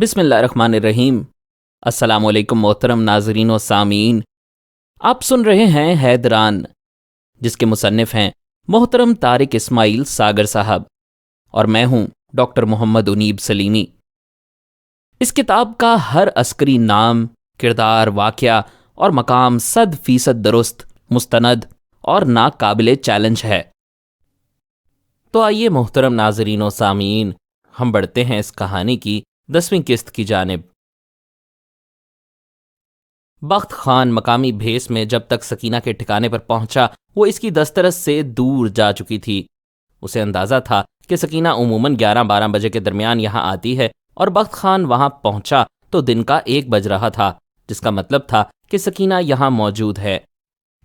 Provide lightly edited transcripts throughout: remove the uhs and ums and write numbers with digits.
بسم اللہ الرحمن الرحیم۔ السلام علیکم محترم ناظرین و سامعین، آپ سن رہے ہیں حیدران، جس کے مصنف ہیں محترم طارق اسماعیل ساگر صاحب، اور میں ہوں ڈاکٹر محمد انیب سلیمی۔ اس کتاب کا ہر عسکری نام، کردار، واقعہ اور مقام 100% درست، مستند اور ناقابل چیلنج ہے۔ تو آئیے محترم ناظرین و سامعین، ہم بڑھتے ہیں اس کہانی کی 10ویں قسط کی جانب۔ بخت خان مقامی بھیس میں جب تک سکینہ کے ٹھکانے پر پہنچا وہ اس کی دسترس سے دور جا چکی تھی۔ اسے اندازہ تھا کہ سکینہ عموماً 11-12 بجے کے درمیان یہاں آتی ہے، اور بخت خان وہاں پہنچا تو دن کا 1 بج رہا تھا، جس کا مطلب تھا کہ سکینہ یہاں موجود ہے۔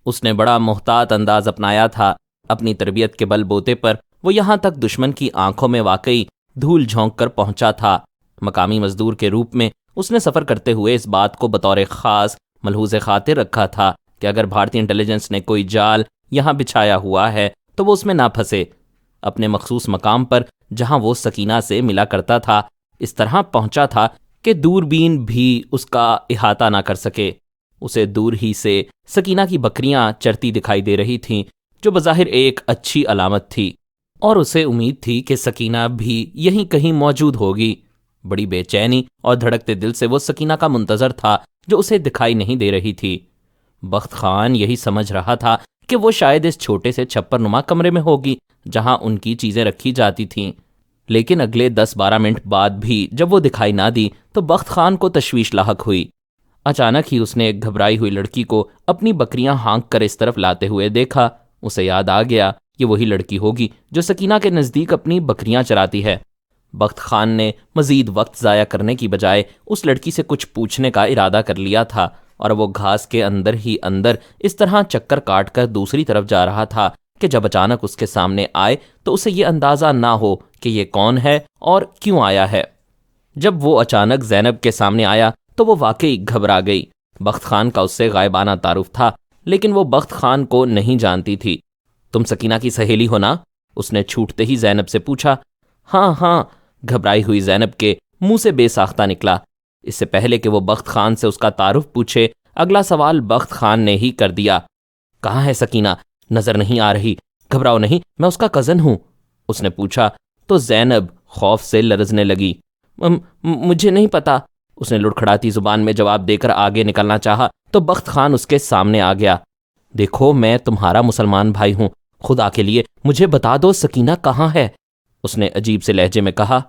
اس نے بڑا محتاط انداز اپنایا تھا۔ اپنی تربیت کے بل بوتے پر وہ یہاں تک دشمن کی آنکھوں میں واقعی دھول جھونک کر پہنچا تھا۔ مقامی مزدور کے روپ میں اس نے سفر کرتے ہوئے اس بات کو بطور خاص ملحوظ خاطر رکھا تھا کہ اگر بھارتی انٹیلیجنس نے کوئی جال یہاں بچھایا ہوا ہے تو وہ اس میں نہ پھنسے۔ اپنے مخصوص مقام پر جہاں وہ سکینہ سے ملا کرتا تھا اس طرح پہنچا تھا کہ دوربین بھی اس کا احاطہ نہ کر سکے۔ اسے دور ہی سے سکینہ کی بکریاں چرتی دکھائی دے رہی تھیں، جو بظاہر ایک اچھی علامت تھی، اور اسے امید تھی کہ سکینہ بھی یہیں کہیں موجود ہوگی۔ بڑی بے چینی اور دھڑکتے دل سے وہ سکینہ کا منتظر تھا جو اسے دکھائی نہیں دے رہی تھی۔ بخت خان یہی سمجھ رہا تھا کہ وہ شاید اس چھوٹے سے چھپر نما کمرے میں ہوگی جہاں ان کی چیزیں رکھی جاتی تھیں، لیکن اگلے 10-12 منٹ بعد بھی جب وہ دکھائی نہ دی تو بخت خان کو تشویش لاحق ہوئی۔ اچانک ہی اس نے ایک گھبرائی ہوئی لڑکی کو اپنی بکریاں ہانک کر اس طرف لاتے ہوئے دیکھا۔ اسے یاد آ گیا یہ وہی لڑکی ہوگی جو سکینہ کے نزدیک اپنی بکریاں چراتی ہے۔ بخت خان نے مزید وقت ضائع کرنے کی بجائے اس لڑکی سے کچھ پوچھنے کا ارادہ کر لیا تھا، اور وہ گھاس کے اندر ہی اندر اس طرح چکر کاٹ کر دوسری طرف جا رہا تھا کہ جب اچانک اس کے سامنے آئے تو اسے یہ اندازہ نہ ہو کہ یہ کون ہے اور کیوں آیا ہے۔ جب وہ اچانک زینب کے سامنے آیا تو وہ واقعی گھبرا گئی۔ بخت خان کا اس سے غائبانہ تعارف تھا، لیکن وہ بخت خان کو نہیں جانتی تھی۔ تم سکینہ کی سہیلی ہو نا؟ اس نے چھوٹتے ہی زینب سے پوچھا۔ ہاں ہاں، گھبرائی ہوئی زینب کے منہ سے بے ساختہ نکلا۔ اس سے پہلے کہ وہ بخت خان سے اس کا تعارف پوچھے، اگلا سوال بخت خان نے ہی کر دیا۔ کہاں ہے سکینہ؟ نظر نہیں آ رہی۔ گھبراؤ نہیں، میں اس کا کزن ہوں، اس نے پوچھا تو زینب خوف سے لرزنے لگی۔ مجھے نہیں پتا، اس نے لڑکھڑاتی زبان میں جواب دے کر آگے نکلنا چاہا تو بخت خان اس کے سامنے آ گیا۔ دیکھو، میں تمہارا مسلمان بھائی ہوں، خدا کے لیے مجھے بتا دو سکینہ کہاں ہے، اس نے عجیب سے لہجے میں کہا۔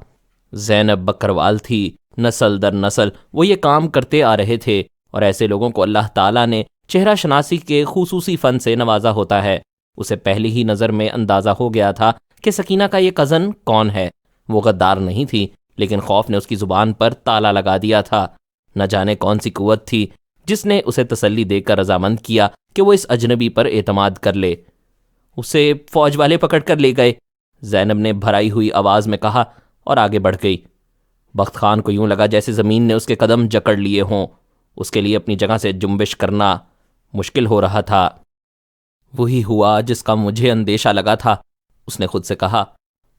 زینب بکروال تھی، نسل در نسل وہ یہ کام کرتے آ رہے تھے، اور ایسے لوگوں کو اللہ تعالیٰ نے چہرہ شناسی کے خصوصی فن سے نوازا ہوتا ہے۔ اسے پہلی ہی نظر میں اندازہ ہو گیا تھا کہ سکینہ کا یہ کزن کون ہے۔ وہ غدار نہیں تھی، لیکن خوف نے اس کی زبان پر تالا لگا دیا تھا۔ نہ جانے کون سی قوت تھی جس نے اسے تسلی دے کر رضامند کیا کہ وہ اس اجنبی پر اعتماد کر لے۔ اسے فوج والے پکڑ کر لے گئے، زینب نے بھرائی ہوئی آواز میں کہا، اور آگے بڑھ گئی۔ بخت خان کو یوں لگا جیسے زمین نے اس کے قدم جکڑ لیے ہوں۔ اس کے لیے اپنی جگہ سے جنبش کرنا مشکل ہو رہا تھا۔ وہی ہوا جس کا مجھے اندیشہ لگا تھا، اس نے خود سے کہا۔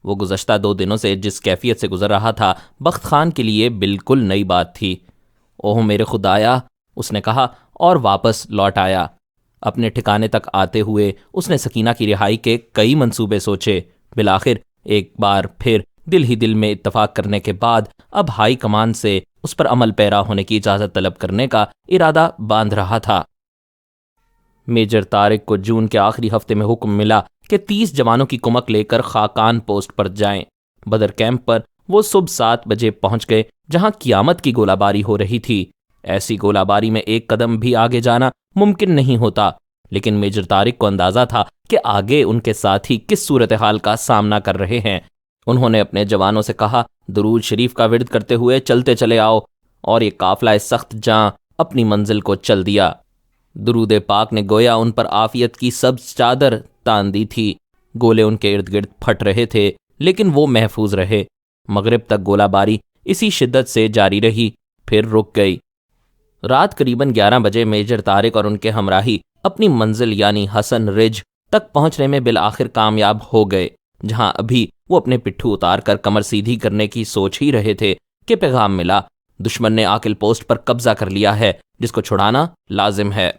وہ گزشتہ 2 دنوں سے جس کیفیت سے گزر رہا تھا بخت خان کے لیے بالکل نئی بات تھی۔ اوہ میرے خدایا، اس نے کہا اور واپس لوٹ آیا۔ اپنے ٹھکانے تک آتے ہوئے اس نے سکینہ کی رہائی کے کئی منصوبے سوچے۔ بالآخر ایک بار پھر دل ہی دل میں اتفاق کرنے کے بعد اب ہائی کمان سے اس پر عمل پیرا ہونے کی اجازت طلب کرنے کا ارادہ باندھ رہا تھا۔ میجر طارق کو جون کے آخری ہفتے میں حکم ملا کہ 30 جوانوں کی کمک لے کر خاقان پوسٹ پر جائیں۔ بدر کیمپ پر وہ صبح 7 بجے پہنچ گئے، جہاں قیامت کی گولہ باری ہو رہی تھی۔ ایسی گولہ باری میں ایک قدم بھی آگے جانا ممکن نہیں ہوتا، لیکن میجر طارق کو اندازہ تھا کہ آگے ان کے ساتھی کس صورتحال کا سامنا کر رہے ہیں۔ انہوں نے اپنے جوانوں سے کہا، درود شریف کا ورد کرتے ہوئے چلتے چلے آؤ، اور یہ قافلہ سخت جاں اپنی منزل کو چل دیا۔ درود پاک نے گویا ان پر عافیت کی سبز چادر تان دی تھی۔ گولے ان کے ارد گرد پھٹ رہے تھے، لیکن وہ محفوظ رہے۔ مغرب تک گولہ باری اسی شدت سے جاری رہی، پھر رک گئی۔ رات قریباً 11 بجے میجر طارق اور ان کے ہمراہی اپنی منزل یعنی حسن رج تک پہنچنے میں بالآخر کامیاب ہو گئے، جہاں ابھی وہ اپنے پٹھو اتار کر کمر سیدھی کرنے کی سوچ ہی رہے تھے کہ پیغام ملا دشمن نے عاقل پوسٹ پر قبضہ کر لیا ہے، جس کو چھڑانا لازم ہے۔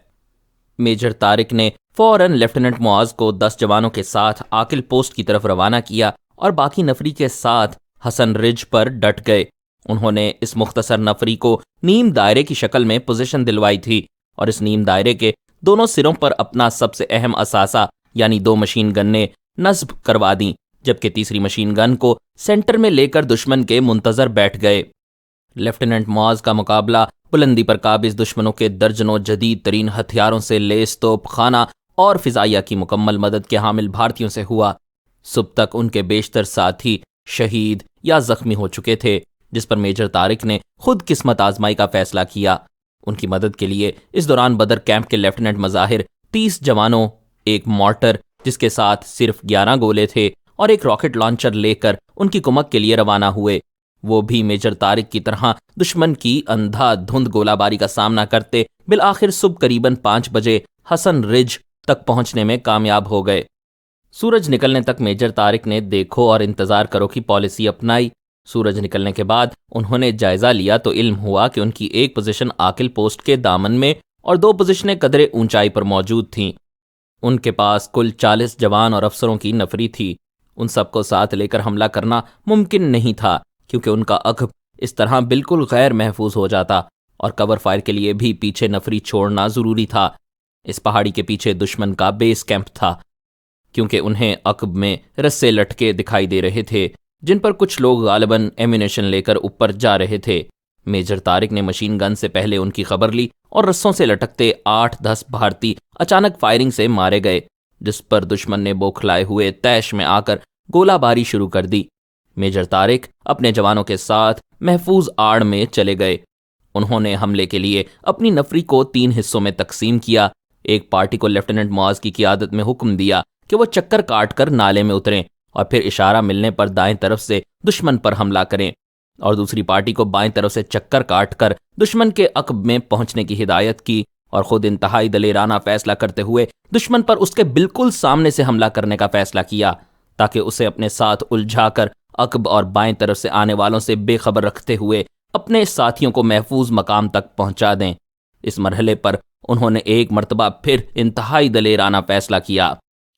میجر طارق نے فوراً لیفٹیننٹ معاذ کو 10 جوانوں کے ساتھ عاقل پوسٹ کی طرف روانہ کیا اور باقی نفری کے ساتھ حسن رج پر ڈٹ گئے۔ انہوں نے اس مختصر نفری کو نیم دائرے کی شکل میں پوزیشن دلوائی تھی اور اس نیم دائرے کے دونوں سروں پر اپنا سب سے اہم اثاثہ یعنی 2 مشین گنیں نصب کروا دیں، جبکہ تیسری مشین گن کو سینٹر میں لے کر دشمن کے منتظر بیٹھ گئے۔ لیفٹیننٹ معاذ کا مقابلہ بلندی پر قابض دشمنوں کے درجنوں جدید ترین ہتھیاروں سے لیس توپ خانہ اور فضائیہ کی مکمل مدد کے حامل بھارتیوں سے ہوا۔ صبح تک ان کے بیشتر ساتھی شہید یا زخمی ہو چکے تھے، جس پر میجر طارق نے خود قسمت آزمائی کا فیصلہ کیا۔ ان کی مدد کے لیے اس دوران بدر کیمپ کے لیفٹیننٹ مظاہر 30 جوانوں، ایک مارٹر جس کے ساتھ صرف 11 گولے تھے اور ایک راکٹ لانچر لے کر ان کی کمک کے لیے روانہ ہوئے۔ وہ بھی میجر طارق کی طرح دشمن کی اندھا دھند گولہ باری کا سامنا کرتے بالآخر صبح قریباً 5 بجے حسن رج تک پہنچنے میں کامیاب ہو گئے۔ سورج نکلنے تک میجر طارق نے دیکھو اور انتظار کرو کی پالیسی اپنائی۔ سورج نکلنے کے بعد انہوں نے جائزہ لیا تو علم ہوا کہ ان کی ایک پوزیشن عاقل پوسٹ کے دامن میں اور 2 پوزیشنیں قدرے اونچائی پر موجود تھیں۔ ان کے پاس کل 40 جوان اور افسروں کی نفری تھی۔ ان سب کو ساتھ لے کر حملہ کرنا ممکن نہیں تھا، کیونکہ ان کا عقب اس طرح بالکل غیر محفوظ ہو جاتا اور کور فائر کے لیے بھی پیچھے نفری چھوڑنا ضروری تھا۔ اس پہاڑی کے پیچھے دشمن کا بیس کیمپ تھا، کیونکہ انہیں عقب میں رسے لٹکے دکھائی دے رہے تھے جن پر کچھ لوگ غالباً ایمونیشن لے کر اوپر جا رہے تھے۔ میجر طارق نے مشین گن سے پہلے ان کی خبر لی اور رسوں سے لٹکتے 8-10 بھارتی اچانک فائرنگ سے مارے گئے، جس پر دشمن نے بوکھلائے ہوئے تیش میں آ کر گولہ باری شروع کر دی۔ میجر طارق اپنے جوانوں کے ساتھ محفوظ آڑ میں چلے گئے۔ انہوں نے حملے کے لیے اپنی نفری کو 3 حصوں میں تقسیم کیا۔ ایک پارٹی کو لیفٹیننٹ معاذ کی قیادت میں حکم دیا کہ وہ چکر کاٹ کر نالے میں اتریں اور پھر اشارہ ملنے پر دائیں طرف سے دشمن پر حملہ کریں، اور دوسری پارٹی کو بائیں طرف سے چکر کاٹ کر دشمن کے عقب میں پہنچنے کی ہدایت کی، اور خود انتہائی دلیرانہ فیصلہ کرتے ہوئے دشمن پر اس کے بالکل سامنے سے حملہ کرنے کا فیصلہ کیا، تاکہ اسے اپنے ساتھ الجھا کر عقب اور بائیں طرف سے آنے والوں سے بے خبر رکھتے ہوئے اپنے ساتھیوں کو محفوظ مقام تک پہنچا دیں۔ اس مرحلے پر انہوں نے ایک مرتبہ پھر انتہائی دلیرانہ فیصلہ کیا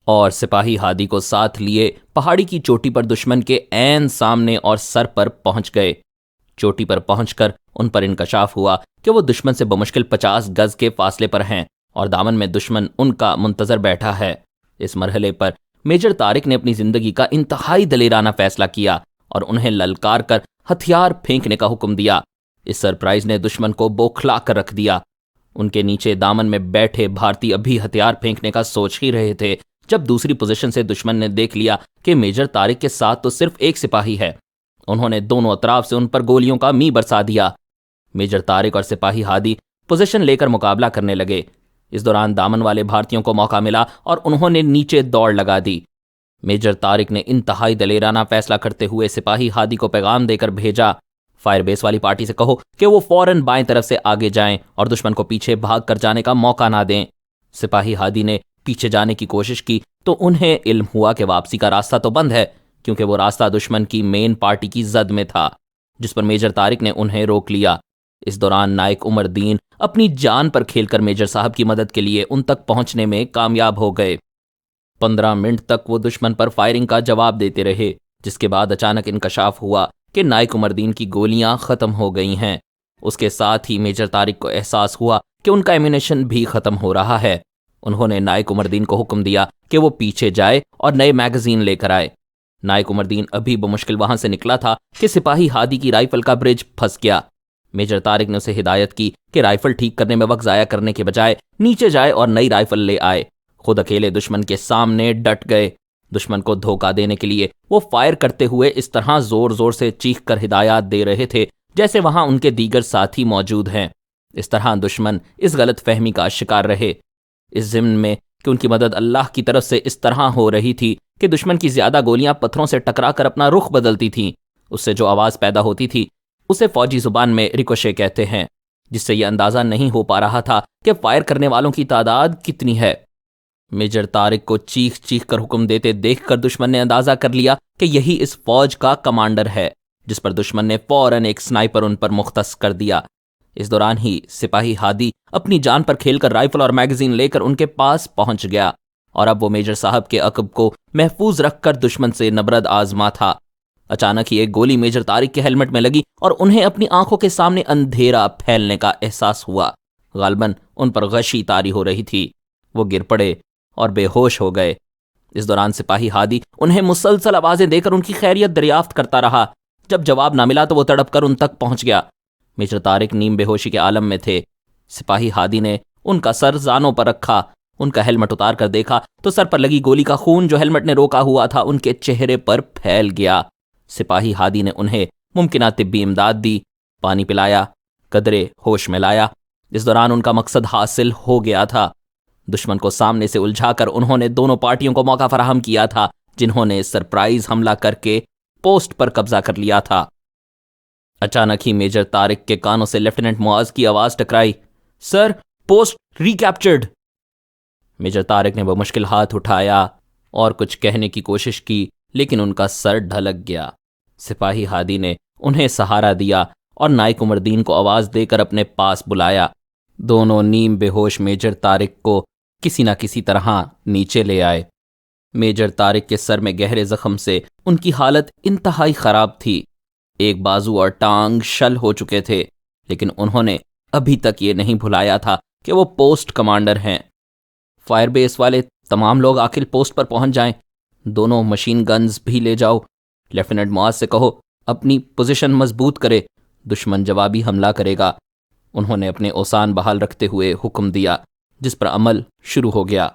اور سپاہی ہادی کو ساتھ لیے پہاڑی کی چوٹی پر دشمن کے عین سامنے اور سر پر پہنچ گئے۔ چوٹی پر پہنچ کر ان پر انکشاف ہوا کہ وہ دشمن سے بمشکل 50 گز کے فاصلے پر ہیں اور دامن میں دشمن ان کا منتظر بیٹھا ہے۔ اس مرحلے پر میجر طارق نے اپنی زندگی کا انتہائی دلیرانہ فیصلہ کیا اور انہیں للکار کر ہتھیار پھینکنے کا حکم دیا۔ اس سرپرائز نے دشمن کو بوکھلا کر رکھ دیا۔ ان کے نیچے دامن میں بیٹھے بھارتی ابھی ہتھیار پھینکنے کا سوچ ہی رہے تھے جب دوسری پوزیشن سے دشمن نے دیکھ لیا کہ میجر طارق کے ساتھ تو صرف ایک سپاہی ہے۔ انہوں نے دونوں اطراف سے ان پر گولیوں کا می برسا دیا۔ میجر طارق اور سپاہی ہادی پوزیشن لے کر مقابلہ کرنے لگے۔ اس دوران دامن والے بھارتیوں کو موقع ملا اور انہوں نے نیچے دوڑ لگا دی۔ میجر طارق نے انتہائی دلیرانہ فیصلہ کرتے ہوئے سپاہی ہادی کو پیغام دے کر بھیجا، فائر بیس والی پارٹی سے کہو کہ وہ فوراً بائیں طرف سے آگے جائیں اور دشمن کو پیچھے بھاگ کر جانے کا موقع نہ دیں۔ سپاہی ہادی نے پیچھے جانے کی کوشش کی تو انہیں علم ہوا کہ واپسی کا راستہ تو بند ہے، کیونکہ وہ راستہ دشمن کی مین پارٹی کی زد میں تھا، جس پر میجر طارق نے انہیں روک لیا۔ اس دوران نائک عمر دین اپنی جان پر کھیل کر میجر صاحب کی مدد کے لیے ان تک پہنچنے میں کامیاب ہو گئے۔ 15 منٹ تک وہ دشمن پر فائرنگ کا جواب دیتے رہے، جس کے بعد اچانک انکشاف ہوا کہ نائک عمر دین کی گولیاں ختم ہو گئی ہیں۔ اس کے ساتھ ہی میجر طارق کو احساس ہوا کہ ان کا ایمونیشن بھی ختم ہو رہا ہے۔ انہوں نے نائک عمر دین کو حکم دیا کہ وہ پیچھے جائے اور نئے میگزین لے کر آئے۔ نائک عمر دین ابھی بمشکل وہاں سے نکلا تھا کہ سپاہی ہادی کی رائفل کا برج پھنس گیا۔ میجر طارق نے اسے ہدایت کی کہ رائفل ٹھیک کرنے میں وقت ضائع کرنے کے بجائے نیچے جائے اور نئی رائفل لے آئے۔ خود اکیلے دشمن کے سامنے ڈٹ گئے۔ دشمن کو دھوکہ دینے کے لیے وہ فائر کرتے ہوئے اس طرح زور زور سے چیخ کر ہدایات دے رہے تھے جیسے وہاں ان کے دیگر ساتھی موجود ہیں۔ اس طرح دشمن اس غلط فہمی کا شکار رہے، اس ضمن میں کہ ان کی مدد اللہ کی طرف سے اس طرح ہو رہی تھی کہ دشمن کی زیادہ گولیاں پتھروں سے ٹکرا کر اپنا رخ بدلتی تھیں۔ اس سے جو آواز پیدا ہوتی تھی اسے فوجی زبان میں ریکوشے کہتے ہیں، جس سے یہ اندازہ نہیں ہو پا رہا تھا کہ فائر کرنے والوں کی تعداد کتنی ہے۔ میجر طارق کو چیخ چیخ کر حکم دیتے دیکھ کر دشمن نے اندازہ کر لیا کہ یہی اس فوج کا کمانڈر ہے۔ جس پر دشمن نے فوراً ایک سنائپر ان پر مختص کر دیا۔ اس دوران ہی سپاہی ہادی اپنی جان پر کھیل کر رائفل اور میگزین لے کر ان کے پاس پہنچ گیا، اور اب وہ میجر صاحب کے عقب کو محفوظ رکھ کر دشمن سے نبرد آزما تھا۔ اچانک ہی ایک گولی میجر طارق کے ہیلمٹ میں لگی اور انہیں اپنی آنکھوں کے سامنے اندھیرا پھیلنے کا احساس ہوا۔ غالباً ان پر غشی طاری ہو رہی تھی۔ وہ گر پڑے اور بے ہوش ہو گئے۔ اس دوران سپاہی ہادی انہیں مسلسل آوازیں دے کر ان کی خیریت دریافت کرتا رہا۔ جب جواب نہ ملا تو وہ تڑپ کر ان تک پہنچ گیا۔ میجر طارق نیم بے ہوشی کے عالم میں تھے۔ سپاہی ہادی نے ان کا سر زانوں پر رکھا، ان کا ہیلمٹ اتار کر دیکھا تو سر پر لگی گولی کا خون جو ہیلمٹ نے روکا ہوا تھا ان کے چہرے پر پھیل گیا۔ سپاہی ہادی نے انہیں ممکنہ طبی امداد دی، پانی پلایا، قدرے ہوش میں لایا۔ اس دوران ان کا مقصد حاصل ہو گیا تھا۔ دشمن کو سامنے سے الجھا کر انہوں نے دونوں پارٹیوں کو موقع فراہم کیا تھا، جنہوں نے سرپرائز حملہ کر کے پوسٹ پر قبضہ کر لیا تھا۔ اچانک ہی میجر طارق کے کانوں سے لیفٹیننٹ معاذ کی آواز ٹکرائی، سر، پوسٹ ریکیپچرڈ۔ میجر طارق نے بمشکل ہاتھ اٹھایا اور کچھ کہنے کی کوشش کی، لیکن ان کا سر ڈھلک گیا۔ سپاہی ہادی نے انہیں سہارا دیا اور نائک عمر الدین کو آواز دے کر اپنے پاس بلایا۔ دونوں نیم بے ہوش میجر طارق کو کسی نہ کسی طرح نیچے لے آئے۔ میجر طارق کے سر میں گہرے زخم سے ان کی حالت انتہائی خراب تھی۔ ایک بازو اور ٹانگ شل ہو چکے تھے، لیکن انہوں نے ابھی تک یہ نہیں بھلایا تھا کہ وہ پوسٹ کمانڈر ہیں۔ فائر بیس والے تمام لوگ آخر پوسٹ پر پہنچ جائیں، دونوں مشین گنز بھی لے جاؤ۔ لیفٹیننٹ معاذ سے کہو اپنی پوزیشن مضبوط کرے، دشمن جوابی حملہ کرے گا۔ انہوں نے اپنے اوسان بحال رکھتے ہوئے حکم دیا، جس پر عمل شروع ہو گیا۔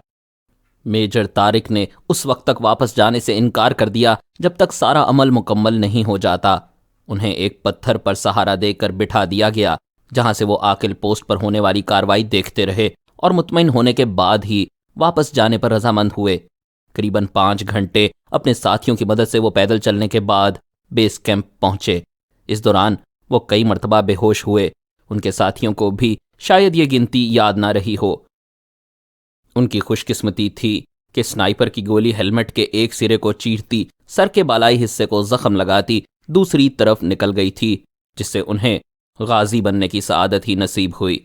میجر طارق نے اس وقت تک واپس جانے سے انکار کر دیا جب تک سارا عمل مکمل نہیں ہو جاتا۔ انہیں ایک پتھر پر سہارا دے کر بٹھا دیا گیا، جہاں سے وہ عاقل پوسٹ پر ہونے والی کارروائی دیکھتے رہے اور مطمئن ہونے کے بعد ہی واپس جانے پر رضامند ہوئے۔ قریباً 5 گھنٹے اپنے ساتھیوں کی مدد سے وہ پیدل چلنے کے بعد بیس کیمپ پہنچے۔ اس دوران وہ کئی مرتبہ بے ہوش ہوئے۔ ان کے ساتھیوں کو بھی شاید یہ گنتی یاد نہ رہی ہو۔ ان کی خوش قسمتی تھی کہ سنائپر کی گولی ہیلمٹ کے ایک سرے کو چیرتی، سر کے بالائی حصے کو زخم لگاتی دوسری طرف نکل گئی تھی، جس سے انہیں غازی بننے کی سعادت ہی نصیب ہوئی۔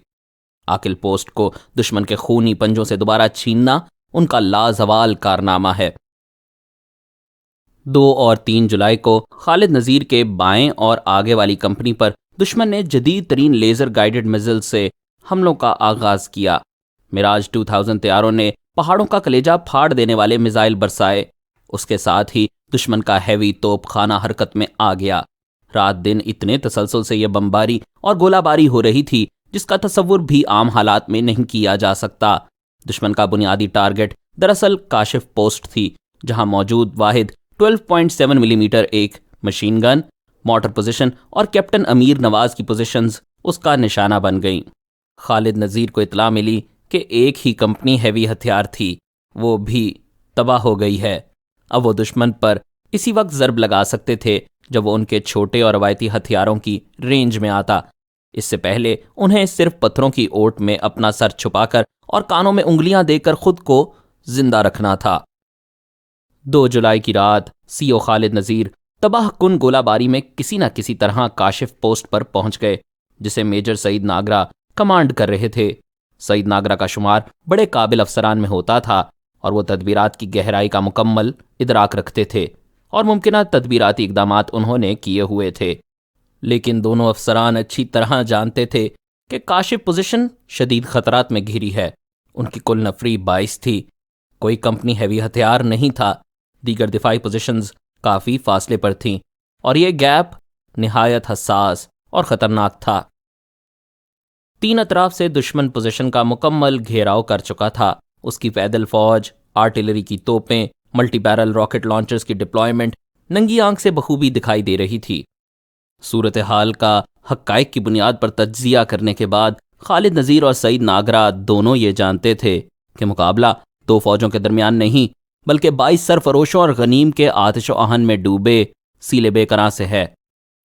عاقل پوسٹ کو دشمن کے خونی پنجوں سے دوبارہ چھیننا ان کا لازوال کارنامہ ہے۔ 2 اور 3 جولائی کو خالد نذیر کے بائیں اور آگے والی کمپنی پر دشمن نے جدید ترین لیزر گائیڈڈ میزائل سے حملوں کا آغاز کیا۔ میراج 2000 طیاروں نے پہاڑوں کا کلیجہ پھاڑ دینے والے میزائل برسائے۔ اس کے ساتھ ہی دشمن کا ہیوی توپ خانہ حرکت میں آ گیا۔ رات دن اتنے تسلسل سے یہ بمباری اور گولہ باری ہو رہی تھی جس کا تصور بھی عام حالات میں نہیں کیا جا سکتا۔ دشمن کا بنیادی ٹارگٹ دراصل کاشف پوسٹ تھی، جہاں موجود واحد 12.7 ملی میٹر ایک مشین گن، مارٹر پوزیشن اور کیپٹن امیر نواز کی پوزیشنز اس کا نشانہ بن گئیں۔ خالد نذیر کو اطلاع ملی کہ ایک ہی کمپنی ہیوی ہتھیار تھی، وہ بھی تباہ ہو گئی ہے۔ اب وہ دشمن پر اسی وقت ضرب لگا سکتے تھے جب وہ ان کے چھوٹے اور روایتی ہتھیاروں کی رینج میں آتا۔ اس سے پہلے انہیں صرف پتھروں کی اوٹ میں اپنا سر چھپا کر اور کانوں میں انگلیاں دے کر خود کو زندہ رکھنا تھا۔ 2 جولائی کی رات سی او خالد نذیر تباہ کن گولہ باری میں کسی نہ کسی طرح کاشف پوسٹ پر پہنچ گئے، جسے میجر سعید ناگرا کمانڈ کر رہے تھے۔ سعید ناگرا کا شمار بڑے قابل افسران میں ہوتا تھا اور وہ تدبیرات کی گہرائی کا مکمل ادراک رکھتے تھے اور ممکنہ تدبیراتی اقدامات انہوں نے کیے ہوئے تھے۔ لیکن دونوں افسران اچھی طرح جانتے تھے کہ کاشف پوزیشن شدید خطرات میں گھری ہے۔ ان کی کل نفری 22 تھی، کوئی کمپنی ہیوی ہتھیار نہیں تھا، دیگر دفاعی پوزیشنز کافی فاصلے پر تھیں، اور یہ گیپ نہایت حساس اور خطرناک تھا۔ 3 اطراف سے دشمن پوزیشن کا مکمل گھیراؤ کر چکا تھا۔ اس کی پیدل فوج، آرٹلری کی توپیں، ملٹی بیرل راکٹ لانچرز کی ڈپلائمنٹ ننگی آنکھ سے بخوبی دکھائی دے رہی تھی۔ صورتحال کا حقائق کی بنیاد پر تجزیہ کرنے کے بعد خالد نذیر اور سعید ناگرا دونوں یہ جانتے تھے کہ مقابلہ 2 فوجوں کے درمیان نہیں بلکہ 22 سرفروشوں اور غنیم کے آتش و آہن میں ڈوبے سیلے بے قرار سے ہے۔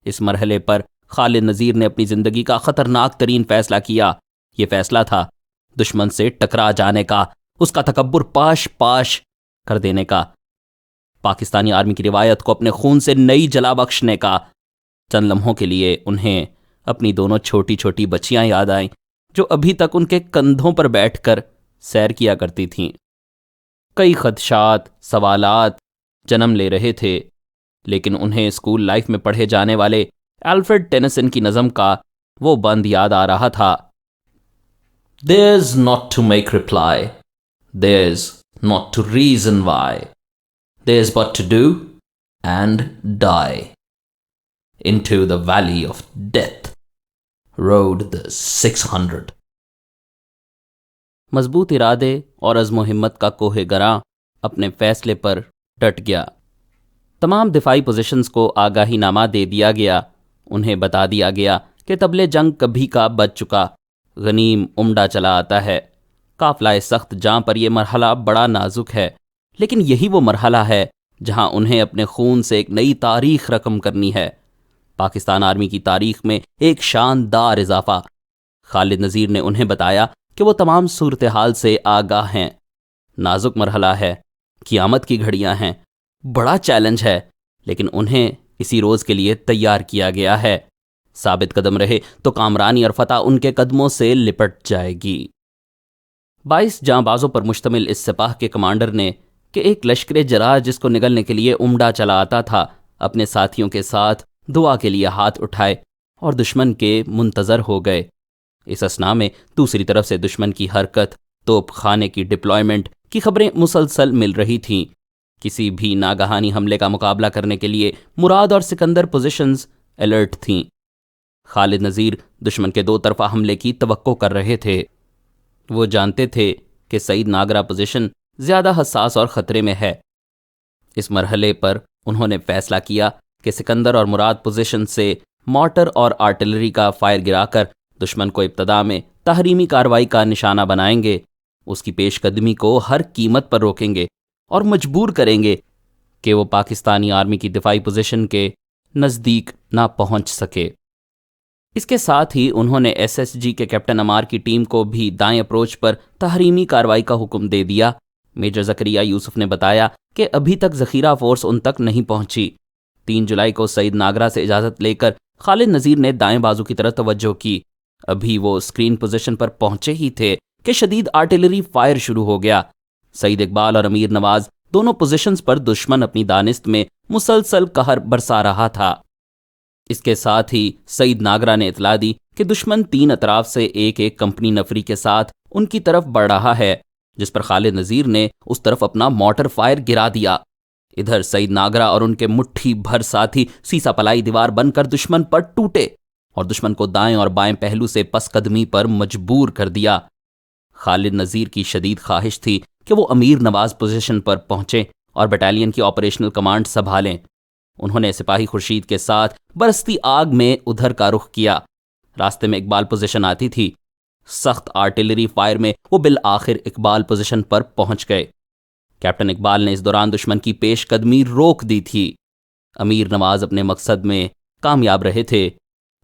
اس مرحلے پر خالد نذیر نے اپنی زندگی کا خطرناک ترین فیصلہ کیا۔ یہ فیصلہ تھا دشمن سے ٹکرا جانے کا، اس کا تکبر پاش پاش کر دینے کا، پاکستانی آرمی کی روایت کو اپنے خون سے نئی جلا بخشنے کا۔ چند لمحوں کے لیے انہیں اپنی دونوں چھوٹی چھوٹی بچیاں یاد آئیں جو ابھی تک ان کے کندھوں پر بیٹھ کر سیر کیا کرتی تھیں۔ کئی خدشات، سوالات جنم لے رہے تھے، لیکن انہیں اسکول لائف میں پڑھے جانے والے الفریڈ ٹینیسن کی نظم کا وہ بند یاد آ رہا تھا: There's not to make reply, there's not to reason why, there's but to do and die. Into the valley of death rode the 600. مضبوط ارادے اور عزم و ہمت کا کوہ گراں اپنے فیصلے پر ڈٹ گیا۔ تمام دفاعی پوزیشنز کو آگاہی نامہ دے دیا گیا۔ انہیں بتا دیا گیا کہ طبلِ جنگ کبھی کا بج چکا، غنیم عمڈہ چلا آتا ہے۔ قافلہ سخت جاں پر یہ مرحلہ بڑا نازک ہے، لیکن یہی وہ مرحلہ ہے جہاں انہیں اپنے خون سے ایک نئی تاریخ رقم کرنی ہے، پاکستان آرمی کی تاریخ میں ایک شاندار اضافہ۔ خالد نذیر نے انہیں بتایا کہ وہ تمام صورتحال سے آگاہ ہیں۔ نازک مرحلہ ہے، قیامت کی گھڑیاں ہیں، بڑا چیلنج ہے، لیکن انہیں اسی روز کے لیے تیار کیا گیا ہے۔ ثابت قدم رہے تو کامرانی اور فتح ان کے قدموں سے لپٹ جائے گی۔ 22 جاں بازوں پر مشتمل اس سپاہ کے کمانڈر نے کہ ایک لشکر جراح جس کو نگلنے کے لیے عمڈہ چلا آتا تھا، اپنے ساتھیوں کے ساتھ دعا کے لیے ہاتھ اٹھائے اور دشمن کے منتظر ہو گئے۔ اس اثناء میں دوسری طرف سے دشمن کی حرکت، توپ خانے کی ڈپلائمنٹ کی خبریں مسلسل مل رہی تھیں۔ کسی بھی ناگہانی حملے کا مقابلہ کرنے کے لیے مراد اور سکندر پوزیشنز الرٹ تھیں۔ خالد نذیر دشمن کے دو طرفہ حملے کی توقع کر رہے تھے۔ وہ جانتے تھے کہ سعید ناگرہ پوزیشن زیادہ حساس اور خطرے میں ہے۔ اس مرحلے پر انہوں نے فیصلہ کیا کہ سکندر اور مراد پوزیشن سے مارٹر اور آرٹلری کا فائر گرا کر دشمن کو ابتدا میں تحریمی کارروائی کا نشانہ بنائیں گے، اس کی پیش قدمی کو ہر قیمت پر روکیں گے اور مجبور کریں گے کہ وہ پاکستانی آرمی کی دفاعی پوزیشن کے نزدیک نہ پہنچ سکے۔ اس کے ساتھ ہی انہوں نے ایس ایس جی کے کیپٹن عمار کی ٹیم کو بھی دائیں اپروچ پر تحریمی کارروائی کا حکم دے دیا۔ میجر زکریا یوسف نے بتایا کہ ابھی تک ذخیرہ فورس ان تک نہیں پہنچی۔ 3 جولائی کو سعید ناگرہ سے اجازت لے کر خالد نذیر نے دائیں بازو کی طرف توجہ کی۔ ابھی وہ اسکرین پوزیشن پر پہنچے ہی تھے کہ شدید آرٹلری فائر شروع ہو گیا۔ سعید اقبال اور امیر نواز دونوں پوزیشنز پر دشمن اپنی دانست میں مسلسل قہر برسا رہا تھا۔ اس کے ساتھ ہی سعید ناگرہ نے اطلاع دی کہ دشمن 3 اطراف سے ایک ایک کمپنی نفری کے ساتھ ان کی طرف بڑھ رہا ہے، جس پر خالد نذیر نے اس طرف اپنا مارٹر فائر گرا دیا۔ ادھر سعید ناگرہ اور ان کے مٹھی بھر ساتھی سیسا پلائی دیوار بن کر دشمن پر ٹوٹے اور دشمن کو دائیں اور بائیں پہلو سے پس قدمی پر مجبور کر دیا۔ خالد نذیر کی شدید خواہش تھی کہ وہ امیر نواز پوزیشن پر پہنچیں اور بٹالین کی آپریشنل کمانڈ سنبھالیں۔ انہوں نے سپاہی خورشید کے ساتھ برستی آگ میں ادھر کا رخ کیا۔ راستے میں اقبال پوزیشن آتی تھی۔ سخت آرٹلری فائر میں وہ بالآخر اقبال پوزیشن پر پہنچ گئے۔ کیپٹن اقبال نے اس دوران دشمن کی پیش قدمی روک دی تھی۔ امیر نواز اپنے مقصد میں کامیاب رہے تھے،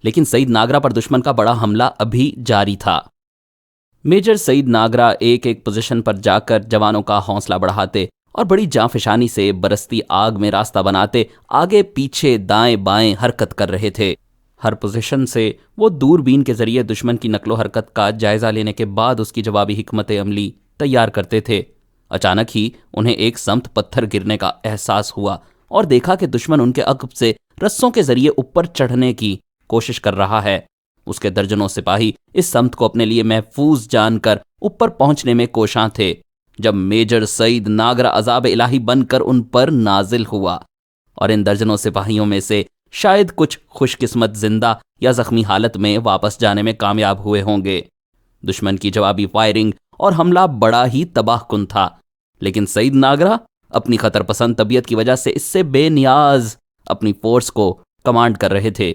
لیکن سعید ناگرہ پر دشمن کا بڑا حملہ ابھی جاری تھا۔ میجر سعید ناگرہ ایک ایک پوزیشن پر جا کر جوانوں کا حوصلہ بڑھاتے اور بڑی جاں فشانی سے برستی آگ میں راستہ بناتے آگے پیچھے دائیں بائیں حرکت کر رہے تھے۔ ہر پوزیشن سے وہ دوربین کے ذریعے دشمن کی نقل و حرکت کا جائزہ لینے کے بعد اس کی جوابی حکمت عملی تیار کرتے تھے۔ اچانک ہی انہیں ایک سمت پتھر گرنے کا احساس ہوا اور دیکھا کہ دشمن ان کے عقب سے رسوں کے ذریعے اوپر چڑھنے کی کوشش کر رہا ہے۔ اس کے درجنوں سپاہی اس سمت کو اپنے لیے محفوظ جان کر اوپر پہنچنے میں کوشاں تھے جب میجر سعید ناگرہ عذاب الہی بن کر ان پر نازل ہوا، اور ان درجنوں سپاہیوں میں سے شاید کچھ خوش قسمت زندہ یا زخمی حالت میں واپس جانے میں کامیاب ہوئے ہوں گے۔ دشمن کی جوابی فائرنگ اور حملہ بڑا ہی تباہ کن تھا، لیکن سعید ناگرہ اپنی خطر پسند طبیعت کی وجہ سے اس سے بے نیاز اپنی فورس کو کمانڈ کر رہے تھے۔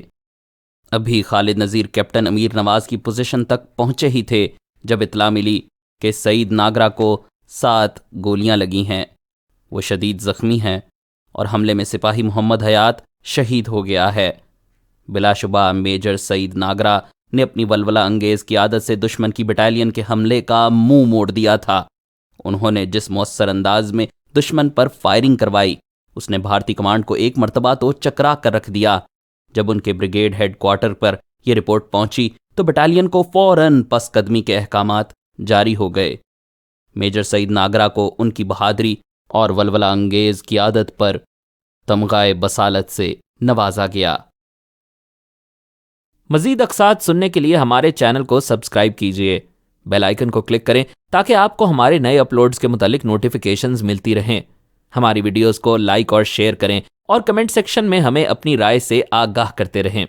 ابھی خالد نذیر کیپٹن امیر نواز کی پوزیشن تک پہنچے ہی تھے جب اطلاع ملی کہ سعید ناگرہ کو 7 گولیاں لگی ہیں، وہ شدید زخمی ہیں اور حملے میں سپاہی محمد حیات شہید ہو گیا ہے۔ بلا شبہ میجر سعید ناگرہ نے اپنی ولولہ انگیز قیادت سے دشمن کی بٹالین کے حملے کا منہ موڑ دیا تھا۔ انہوں نے جس مؤثر انداز میں دشمن پر فائرنگ کروائی، اس نے بھارتی کمانڈ کو ایک مرتبہ تو چکرا کر رکھ دیا، جب ان کے بریگیڈ ہیڈ کوارٹر پر یہ رپورٹ پہنچی تو بٹالین کو فوراً پس قدمی کے احکامات جاری ہو گئے۔ میجر سعید ناگرہ کو ان کی بہادری اور ولولہ انگیز قیادت پر تمغہ بصالت سے نوازا گیا۔ مزید اقساط سننے کے لیے ہمارے چینل کو سبسکرائب کیجیے، بیل آئیکن کو کلک کریں تاکہ آپ کو ہمارے نئے اپلوڈز کے متعلق نوٹیفیکیشنز ملتی رہیں۔ ہماری ویڈیوز کو لائک اور شیئر کریں اور کمنٹ سیکشن میں ہمیں اپنی رائے سے آگاہ کرتے رہیں۔